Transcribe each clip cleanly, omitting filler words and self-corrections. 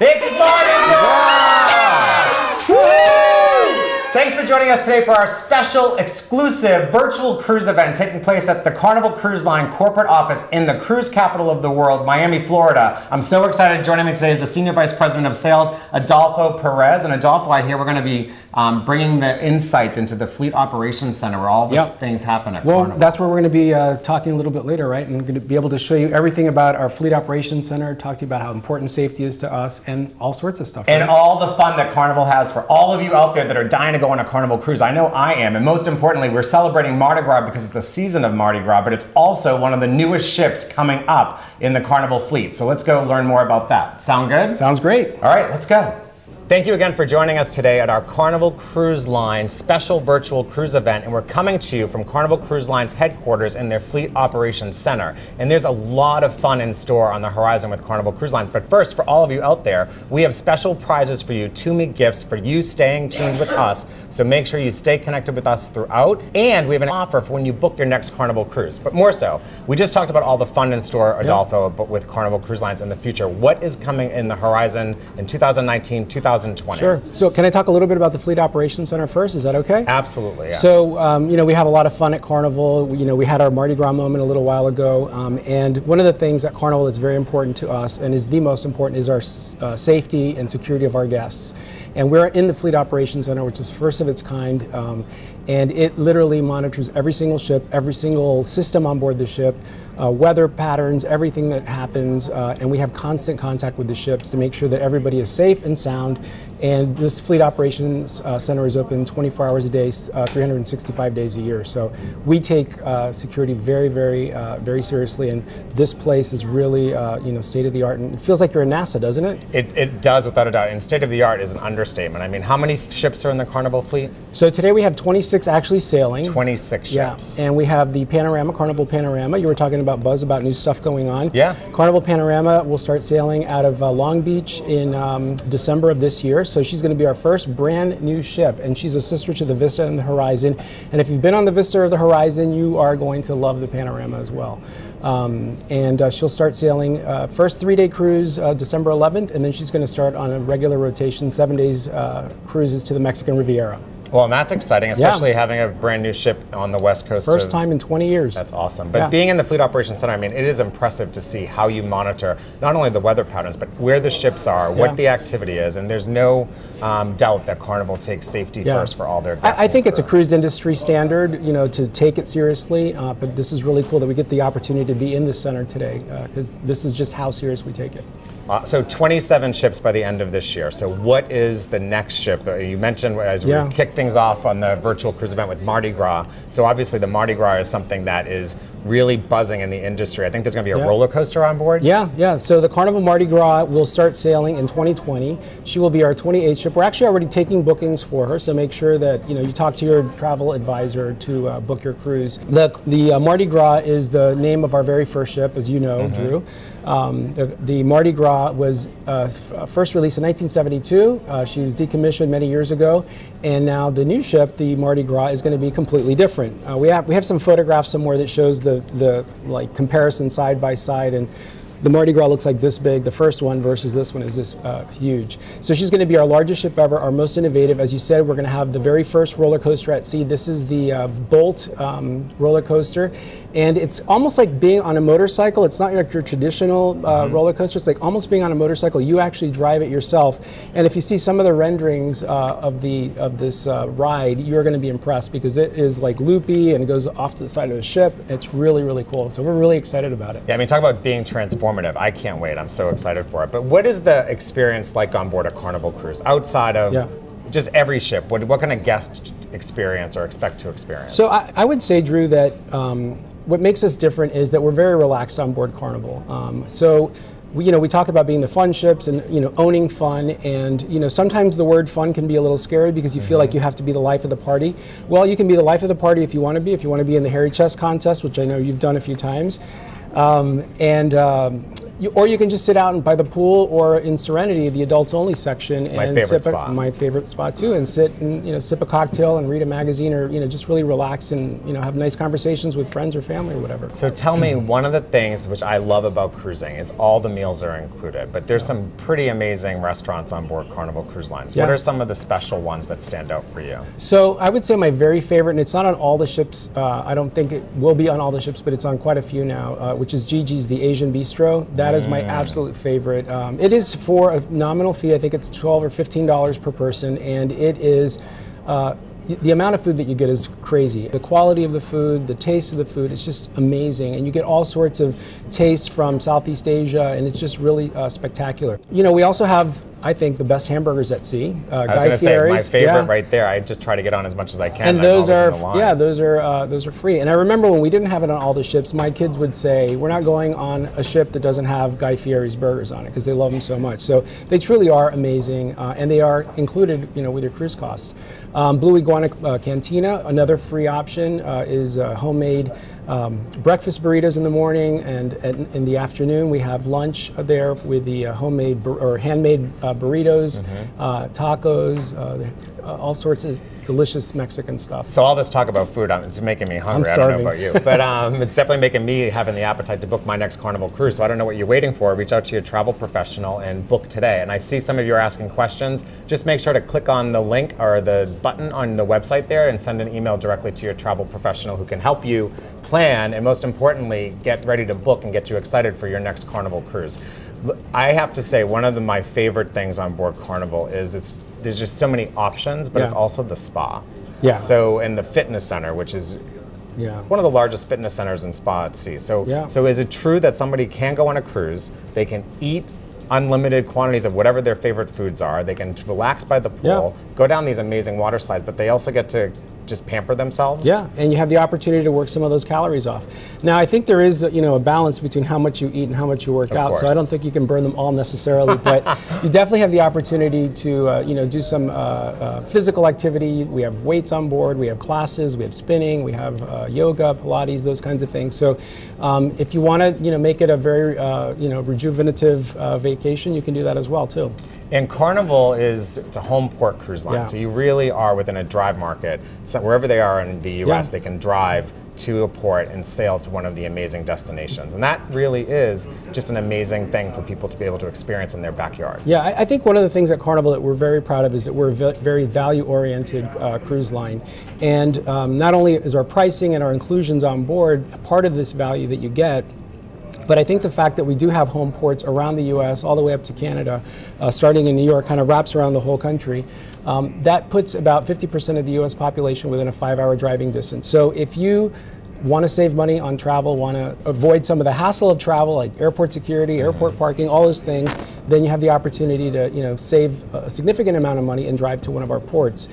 It's Mardi Gras! Thanks for joining us today for our special, exclusive virtual cruise event taking place at the Carnival Cruise Line corporate office in the cruise capital of the world, Miami, Florida. I'm so excited. Joining me today is the Senior Vice President of Sales, Adolfo Perez. And Adolfo, I hear we're going to be bringing the insights into the Fleet Operations Center where all these things happen at Carnival. Well, that's where we're going to be talking a little bit later, right? And we're going to be able to show you everything about our Fleet Operations Center, talk to you about how important safety is to us, and all sorts of stuff. And all the fun that Carnival has for all of you out there that are dying to go on a Carnival cruise. I know I am. And most importantly, we're celebrating Mardi Gras because it's the season of Mardi Gras, but it's also one of the newest ships coming up in the Carnival fleet. So let's go learn more about that. Sound good? Sounds great. All right, let's go. Thank you again for joining us today at our Carnival Cruise Line special virtual cruise event, and we're coming to you from Carnival Cruise Line's headquarters in their Fleet Operations Center. And there's a lot of fun in store on the horizon with Carnival Cruise Lines. But first, for all of you out there, we have special prizes for you, to-me gifts for you staying tuned with us. So make sure you stay connected with us throughout. And we have an offer for when you book your next Carnival cruise. But more so, we just talked about all the fun in store, Adolfo, but with Carnival Cruise Lines in the future. What is coming in the horizon in 2019, 2020? Sure. So can I talk a little bit about the Fleet Operations Center first? Is that okay? Absolutely, yes. So, you know, we have a lot of fun at Carnival. You know, we had our Mardi Gras moment a little while ago. And one of the things at Carnival that's very important to us and is the most important is our safety and security of our guests. And we're in the Fleet Operations Center, which is first of its kind. And it literally monitors every single ship, every single system on board the ship, weather patterns, everything that happens, and we have constant contact with the ships to make sure that everybody is safe and sound. And this Fleet Operations Center is open 24 hours a day, 365 days a year. So we take security very, very seriously, and this place is really, you know, state of the art. And it feels like you're in NASA, doesn't it? It does, without a doubt. And state of the art is an understatement. I mean, how many ships are in the Carnival fleet? So today we have 26 actually sailing. 26 ships. Yeah, and we have the Panorama, Carnival Panorama. You were talking about Buzz, about new stuff going on. Yeah. Carnival Panorama will start sailing out of Long Beach in December of this year. So she's going to be our first brand new ship, and she's a sister to the Vista and the Horizon. And if you've been on the Vista or the Horizon, you are going to love the Panorama as well. And she'll start sailing first 3-day cruise December 11th, and then she's going to start on a regular rotation, 7 days cruises to the Mexican Riviera. Well, and that's exciting, especially having a brand new ship on the West Coast. First time in 20 years. That's awesome. But being in the Fleet Operations Center, I mean, it is impressive to see how you monitor not only the weather patterns, but where the ships are, what the activity is. And there's no doubt that Carnival takes safety first for all their guests. I think it's a cruise industry standard, you know, to take it seriously. But this is really cool that we get the opportunity to be in this center today, because this is just how serious we take it. So 27 ships by the end of this year. So what is the next ship? You mentioned as we kicked things off on the virtual cruise event with Mardi Gras. So obviously the Mardi Gras is something that is really buzzing in the industry. I think there's going to be a roller coaster on board. Yeah. So the Carnival Mardi Gras will start sailing in 2020. She will be our 28th ship. We're actually already taking bookings for her, so make sure that you talk to your travel advisor to book your cruise. The Mardi Gras is the name of our very first ship, as you know, Drew. The Mardi Gras was first released in 1972. She was decommissioned many years ago, and now the new ship, the Mardi Gras, is going to be completely different. We have some photographs somewhere that shows the like comparison side by side, and the Mardi Gras looks like this big. The first one versus this one is this huge. So she's going to be our largest ship ever, our most innovative. As you said, we're going to have the very first roller coaster at sea. This is the Bolt roller coaster. And it's almost like being on a motorcycle. It's not like your traditional roller coaster. It's like almost being on a motorcycle. You actually drive it yourself. And if you see some of the renderings of this ride, you're going to be impressed, because it is like loopy and it goes off to the side of the ship. It's really, really cool. So we're really excited about it. Yeah, I mean, talk about being transformative. I can't wait. I'm so excited for it. But what is the experience like on board a Carnival cruise outside of just every ship? What kind of guest experience or expect to experience? So I would say, Drew, that what makes us different is that we're very relaxed on board Carnival. We talk about being the fun ships and owning fun, and sometimes the word fun can be a little scary because you feel like you have to be the life of the party. Well, you can be the life of the party if you want to be. If you want to be in the hairy chest contest, which I know you've done a few times, Or you can just sit out by the pool or in Serenity, the adults only section, My and favorite spot. my favorite spot too, and sit and sip a cocktail and read a magazine, or just really relax and have nice conversations with friends or family or whatever. So tell me, one of the things which I love about cruising is all the meals are included, but there's some pretty amazing restaurants on board Carnival Cruise Lines. What are some of the special ones that stand out for you? So I would say my very favorite, and it's not on all the ships. I don't think it will be on all the ships, but it's on quite a few now. Which is Gigi's, the Asian Bistro. That is my absolute favorite. It is for a nominal fee. I think it's $12 or $15 per person, and it is. The amount of food that you get is crazy. The quality of the food, the taste of the food, it's just amazing. And you get all sorts of tastes from Southeast Asia, and it's just really spectacular. We also have, I think, the best hamburgers at sea. I was going to say, my favorite right there. I just try to get on as much as I can. And those are, those are free. And I remember when we didn't have it on all the ships, my kids would say, we're not going on a ship that doesn't have Guy Fieri's burgers on it, because they love them so much. So they truly are amazing, and they are included, with your cruise cost. Blue Iguana Cantina, another free option, is homemade breakfast burritos in the morning, and in the afternoon we have lunch there with the homemade or handmade burritos, tacos, all sorts of delicious Mexican stuff. So all this talk about food, it's making me hungry. I don't know about you, but it's definitely making me having the appetite to book my next Carnival cruise. So I don't know what you're waiting for. Reach out to your travel professional and book today. And I see some of you are asking questions. Just make sure to click on the link or the button on the website there and send an email directly to your travel professional who can help you plan and, most importantly, get ready to book and get you excited for your next Carnival cruise. I have to say, one of my favorite things on board Carnival is there's just so many options, but it's also the spa. Yeah. So, and the fitness center, which is one of the largest fitness centers in spa at sea. So, so is it true that somebody can go on a cruise, they can eat unlimited quantities of whatever their favorite foods are, they can relax by the pool, go down these amazing water slides, but they also get to just pamper themselves? Yeah, and you have the opportunity to work some of those calories off. Now, I think there is, a balance between how much you eat and how much you work out. So I don't think you can burn them all necessarily, but you definitely have the opportunity to, do some physical activity. We have weights on board. We have classes. We have spinning. We have yoga, Pilates, those kinds of things. So if you want to, make it a very, rejuvenative vacation, you can do that as well too. And Carnival it's a home port cruise line, so you really are within a drive market. So wherever they are in the U.S., they can drive to a port and sail to one of the amazing destinations. And that really is just an amazing thing for people to be able to experience in their backyard. Yeah, I think one of the things at Carnival that we're very proud of is that we're a very value-oriented cruise line. And not only is our pricing and our inclusions on board a part of this value that you get, but I think the fact that we do have home ports around the U.S., all the way up to Canada, starting in New York, kind of wraps around the whole country. That puts about 50% of the U.S. population within a 5-hour driving distance. So if you want to save money on travel, want to avoid some of the hassle of travel, like airport security, airport parking, all those things, then you have the opportunity to, save a significant amount of money and drive to one of our ports.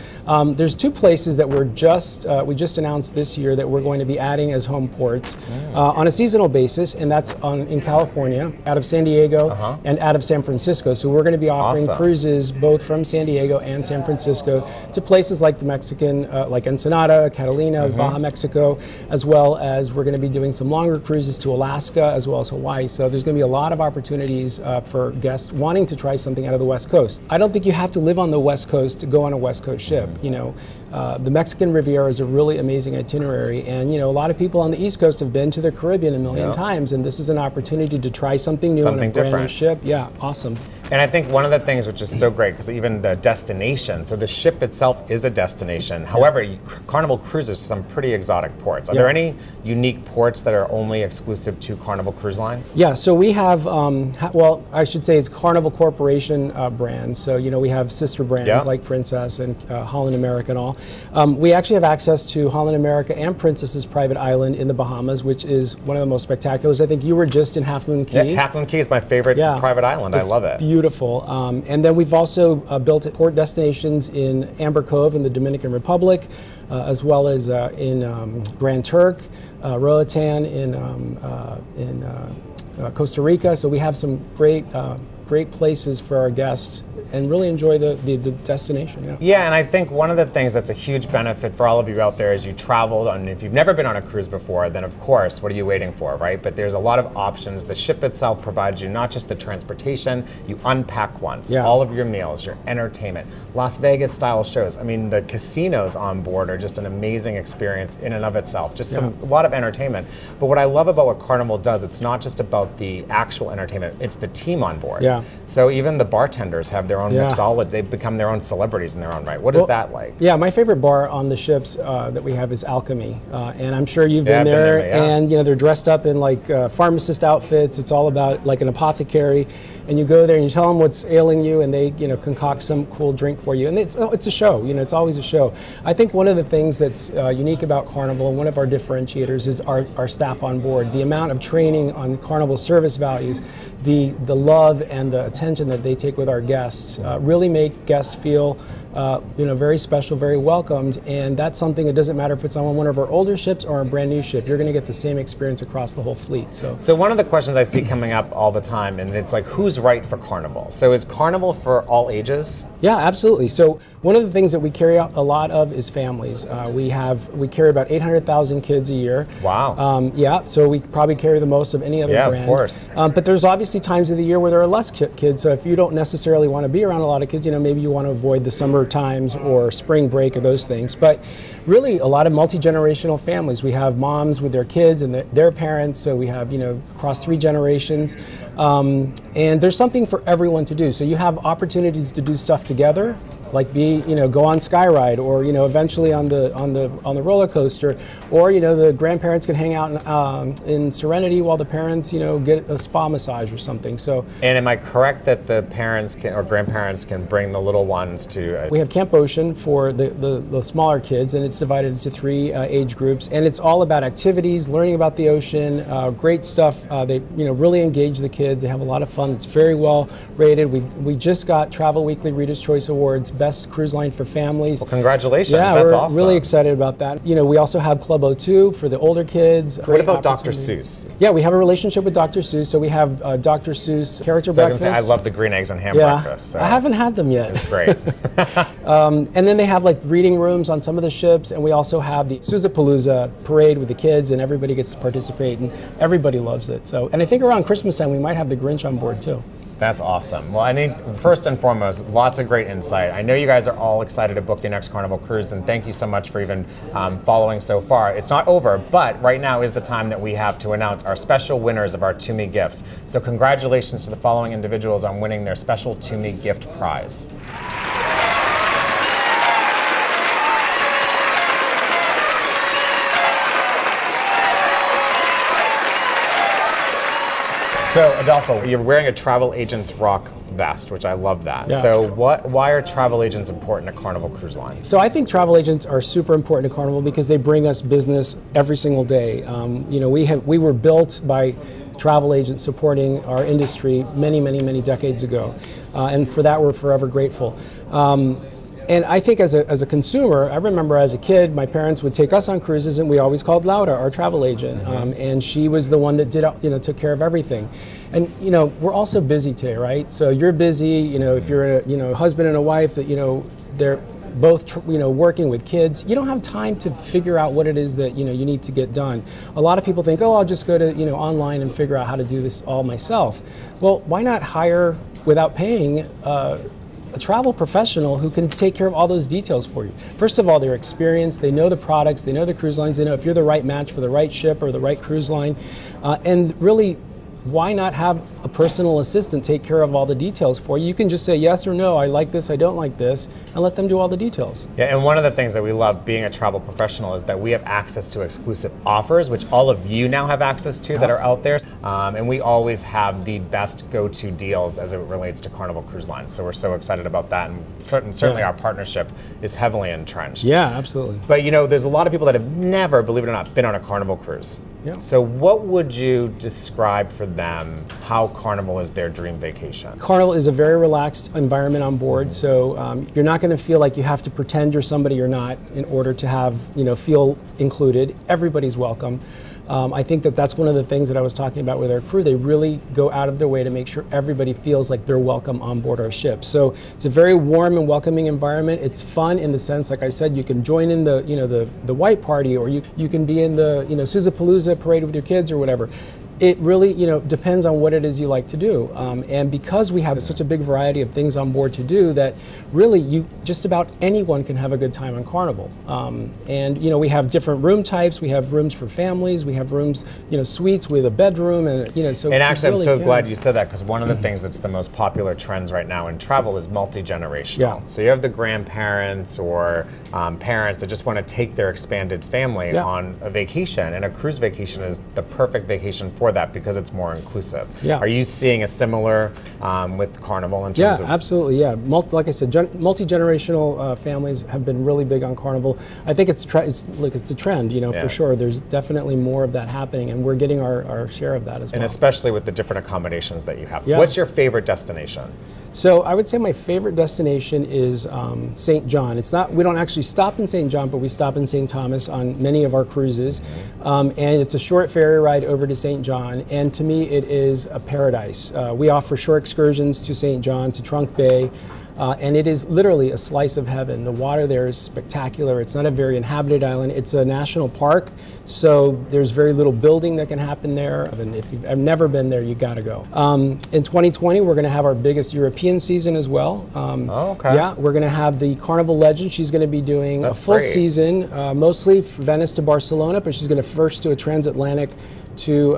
There's 2 places that we just announced this year that we're going to be adding as home ports on a seasonal basis, and that's in California, out of San Diego and out of San Francisco. So we're going to be offering cruises both from San Diego and San Francisco to places like the Mexican, like Ensenada, Catalina, Baja, Mexico, as well as we're going to be doing some longer cruises to Alaska as well as Hawaii. So there's going to be a lot of opportunities for guests wanting to try something out of the West Coast. I don't think you have to live on the West Coast to go on a West Coast ship. The Mexican Riviera is a really amazing itinerary, and a lot of people on the East Coast have been to the Caribbean a million times, and this is an opportunity to try something new on a brand new ship. Yeah, awesome. And I think one of the things which is so great, because even the destination, so the ship itself is a destination. However, Carnival cruises some pretty exotic ports. Are there any unique ports that are only exclusive to Carnival Cruise Line? Yeah, so we have, well, I should say it's Carnival Corporation brands. So, we have sister brands like Princess and Holland America and all. We actually have access to Holland America and Princess's private island in the Bahamas, which is one of the most spectaculars. I think you were just in Half Moon Cay. Yeah, Half Moon Cay is my favorite private island. I love it. Beautiful. And then we've also built port destinations in Amber Cove in the Dominican Republic, as well as in Grand Turk, Roatan in Costa Rica. So we have some great great places for our guests and really enjoy the destination. Yeah. Yeah, and I think one of the things that's a huge benefit for all of you out there is you traveled, and if you've never been on a cruise before, then of course, what are you waiting for, right? But there's a lot of options. The ship itself provides you not just the transportation, you unpack once, all of your meals, your entertainment, Las Vegas style shows. I mean, the casinos on board are just an amazing experience in and of itself, just a lot of entertainment. But what I love about what Carnival does, it's not just about the actual entertainment, it's the team on board. Yeah. So even the bartenders have their own mixology, they become their own celebrities in their own right. What is that like? Yeah, my favorite bar on the ships that we have is Alchemy, and I'm sure you've been there. And you know, they're dressed up in like pharmacist outfits. It's all about like an apothecary, and you go there and you tell them what's ailing you, and they concoct some cool drink for you, and it's a show. It's always a show. I think one of the things that's unique about Carnival, and one of our differentiators, is our staff on board. The amount of training on Carnival service values, the love and the attention that they take with our guests really make guests feel very special, very welcomed, and that's something that doesn't matter if it's on one of our older ships or a brand new ship. You're going to get the same experience across the whole fleet. So one of the questions I see coming up all the time, and it's like, who's right for Carnival? So is Carnival for all ages? Yeah, absolutely. So one of the things that we carry out a lot of is families. We carry about 800,000 kids a year. Wow. Yeah, so we probably carry the most of any other brand. Yeah, of course. But there's obviously times of the year where there are less kids. So if you don't necessarily want to be around a lot of kids, maybe you want to avoid the summer times or spring break or those things. But really, a lot of multi-generational families. We have moms with their kids and their parents. So we have across 3 generations, and there's something for everyone to do. So you have opportunities to do stuff together, like go on Skyride, or eventually on the roller coaster, or the grandparents can hang out in Serenity while the parents get a spa massage or something. So. And am I correct that the parents or grandparents can bring the little ones to? We have Camp Ocean for the smaller kids, and it's divided into 3 age groups, and it's all about activities, learning about the ocean, great stuff. They really engage the kids. They have a lot of fun. It's very well rated. We just got Travel Weekly Reader's Choice Awards. Best cruise line for families. Well, congratulations. Yeah, that's we're awesome. Really excited about that. We also have Club O2 for the older kids. What about Dr. Seuss? Yeah, we have a relationship with Dr. Seuss. So we have Dr. Seuss character breakfast. I love the green eggs and ham breakfast. So. I haven't had them yet. It's great. And then they have like reading rooms on some of the ships, and we also have the Sousapalooza parade with the kids, and everybody gets to participate, and everybody loves it. So, and I think around Christmas time we might have the Grinch on board too. That's awesome. Well, I think first and foremost, lots of great insight. I know you guys are all excited to book your next Carnival cruise, and thank you so much for even following so far. It's not over, but right now is the time that we have to announce our special winners of our To Me gifts. So congratulations to the following individuals on winning their special To Me gift prize. So, Adolfo, you're wearing a travel agent's rock vest, which I love that. Yeah. So why are travel agents important to Carnival Cruise Line? So I think travel agents are super important to Carnival because they bring us business every single day. We were built by travel agents supporting our industry many decades ago. And for that, we're forever grateful. And I think as a consumer, I remember as a kid, my parents would take us on cruises, and we always called Laura, our travel agent, and she was the one that took care of everything. And we're also busy today, right? So you're busy. If you're a husband and a wife that they're both working with kids, you don't have time to figure out what it is that you need to get done. A lot of people think, oh, I'll just go to online and figure out how to do this all myself. Well, why not hire without paying? A travel professional who can take care of all those details for you. First of all, they're experienced, they know the products, they know the cruise lines, they know if you're the right match for the right ship or the right cruise line, and really, why not have a personal assistant take care of all the details for you? You can just say yes or no, I like this, I don't like this, and let them do all the details. Yeah, and one of the things that we love being a travel professional is that we have access to exclusive offers, which all of you now have access to that are out there. And we always have the best go-to deals as it relates to Carnival Cruise Line. So we're so excited about that, and certainly our partnership is heavily entrenched. Yeah, absolutely. But there's a lot of people that have never, believe it or not, been on a Carnival cruise. Yeah. So what would you describe for them how Carnival is their dream vacation? Carnival is a very relaxed environment on board, so you're not going to feel like you have to pretend you're somebody you're not in order to have, feel included. Everybody's welcome. I think that that's one of the things that I was talking about with our crew. They really go out of their way to make sure everybody feels like they're welcome on board our ship. So it's a very warm and welcoming environment. It's fun in the sense, like I said, you can join in the the white party, or you can be in the Sousapalooza parade with your kids or whatever. It really, depends on what it is you like to do. And because we have such a big variety of things on board to do, that really just about anyone can have a good time on Carnival. And we have different room types. We have rooms for families. We have rooms, suites with a bedroom, and so. And actually, really I'm so glad you said that, because one of the things that's the most popular trends right now in travel is multi-generational. Yeah. So you have the grandparents or parents that just want to take their expanded family on a vacation, and a cruise vacation is the perfect vacation for that because it's more inclusive. Yeah. Are you seeing a similar with Carnival in terms of? Yeah, absolutely. Yeah, like I said, multi-generational families have been really big on Carnival. I think it's a trend, for sure. There's definitely more of that happening, and we're getting our share of that as well. And especially with the different accommodations that you have. Yeah. What's your favorite destination? So I would say my favorite destination is St. John. We don't actually stop in St. John, but we stop in St. Thomas on many of our cruises. And it's a short ferry ride over to St. John. And to me, it is a paradise. We offer shore excursions to St. John, to Trunk Bay. And it is literally a slice of heaven. The water there is spectacular. It's not a very inhabited island. It's a national park, so there's very little building that can happen there. And if you've never been there, you gotta go. In 2020, we're gonna have our biggest European season as well. Okay. Yeah, we're gonna have the Carnival Legend. She's gonna be doing a full season, mostly Venice to Barcelona, but she's gonna first do a transatlantic to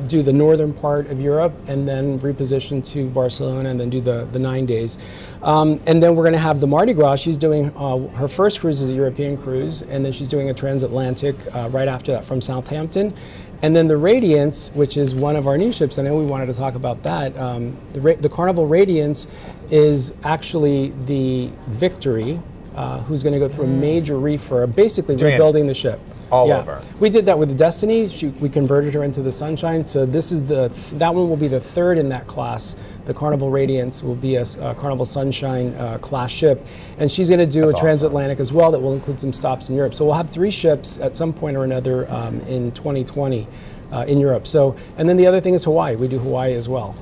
do the northern part of Europe, and then reposition to Barcelona, and then do the 9 days. And then we're going to have the Mardi Gras. She's doing her first cruise is a European cruise, and then she's doing a transatlantic right after that from Southampton. And then the Radiance, which is one of our new ships, I know we wanted to talk about that. The Carnival Radiance is actually the Victory, who's going to go through a major refurb, basically rebuilding the ship. All over. We did that with the Destiny. We converted her into the Sunshine. So this is that one will be the third in that class. The Carnival Radiance will be a Carnival Sunshine class ship, and she's going to do a transatlantic as well that will include some stops in Europe. So we'll have 3 ships at some point or another in 2020. In Europe. So, and then the other thing is Hawaii. We do Hawaii as well,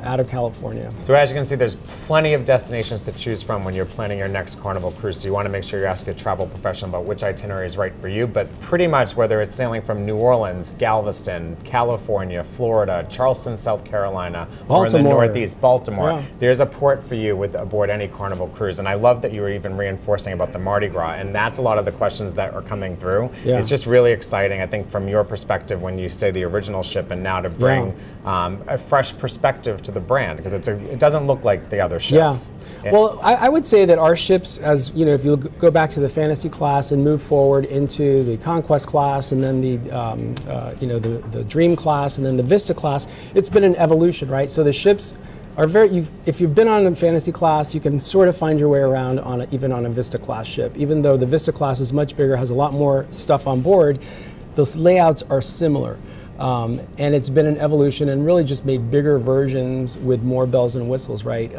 out of California. So as you can see, there's plenty of destinations to choose from when you're planning your next Carnival cruise. So you want to make sure you ask a travel professional about which itinerary is right for you. But pretty much whether it's sailing from New Orleans, Galveston, California, Florida, Charleston, South Carolina, or in the Northeast, Baltimore, there's a port for you aboard any Carnival cruise. And I love that you were even reinforcing about the Mardi Gras. And that's a lot of the questions that are coming through. Yeah. It's just really exciting, I think, from your perspective when you say the original ship, and now to bring a fresh perspective to the brand, because it doesn't look like the other ships. Yeah. Well, I would say that our ships, as you know, if you go back to the Fantasy class and move forward into the Conquest class, and then the Dream class, and then the Vista class, it's been an evolution, right? So the ships are if you've been on a Fantasy class, you can sort of find your way around even on a Vista class ship. Even though the Vista class is much bigger, has a lot more stuff on board, the layouts are similar. And it's been an evolution, and really just made bigger versions with more bells and whistles, right?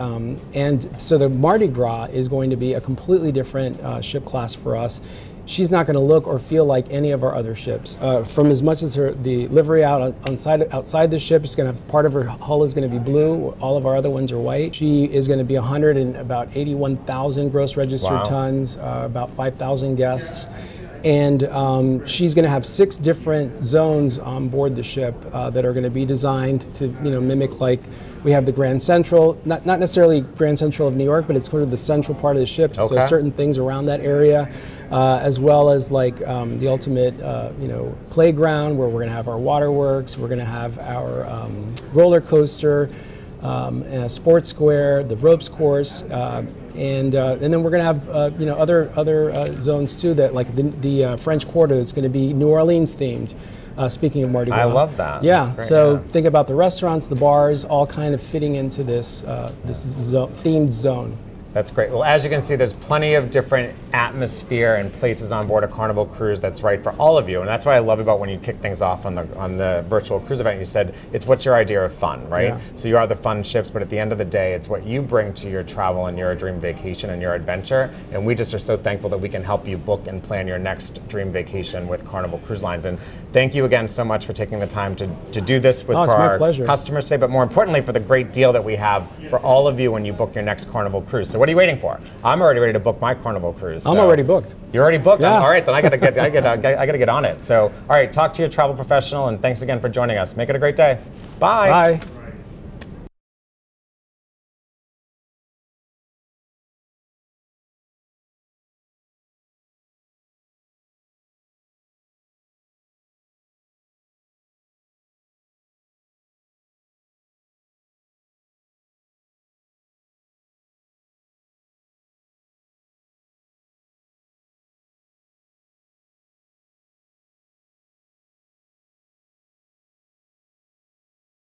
And so the Mardi Gras is going to be a completely different ship class for us. She's not going to look or feel like any of our other ships. From as much as the livery outside the ship, it's going to have part of her hull is going to be blue. All of our other ones are white. She is going to be 181,000 gross registered tons, about 5,000 guests. And she's going to have 6 different zones on board the ship that are going to be designed to, mimic, like we have the Grand Central, not necessarily Grand Central of New York, but it's sort of the central part of the ship. Okay. So certain things around that area, as well as like the ultimate, playground where we're going to have our waterworks, we're going to have our roller coaster, and a sports square, the ropes course. And then we're going to have other zones too, that like the French Quarter, that's going to be New Orleans themed. Speaking of Mardi Gras, I love that. Yeah. So think about the restaurants, the bars, all kind of fitting into this themed zone. That's great. Well, as you can see, there's plenty of different atmosphere and places on board a Carnival cruise that's right for all of you. And that's what I love about when you kick things off on the virtual cruise event. You said it's what's your idea of fun, right? Yeah. So you are the fun ships, but at the end of the day, it's what you bring to your travel and your dream vacation and your adventure. And we just are so thankful that we can help you book and plan your next dream vacation with Carnival Cruise Lines. And thank you again so much for taking the time to do this with our customers today, but more importantly for the great deal that we have for all of you when you book your next Carnival cruise. So what are you waiting for? I'm already ready to book my Carnival cruise. I'm already booked. You're already booked? Yeah. All right, then I gotta get on it. So, all right, talk to your travel professional, and thanks again for joining us. Make it a great day. Bye. Bye.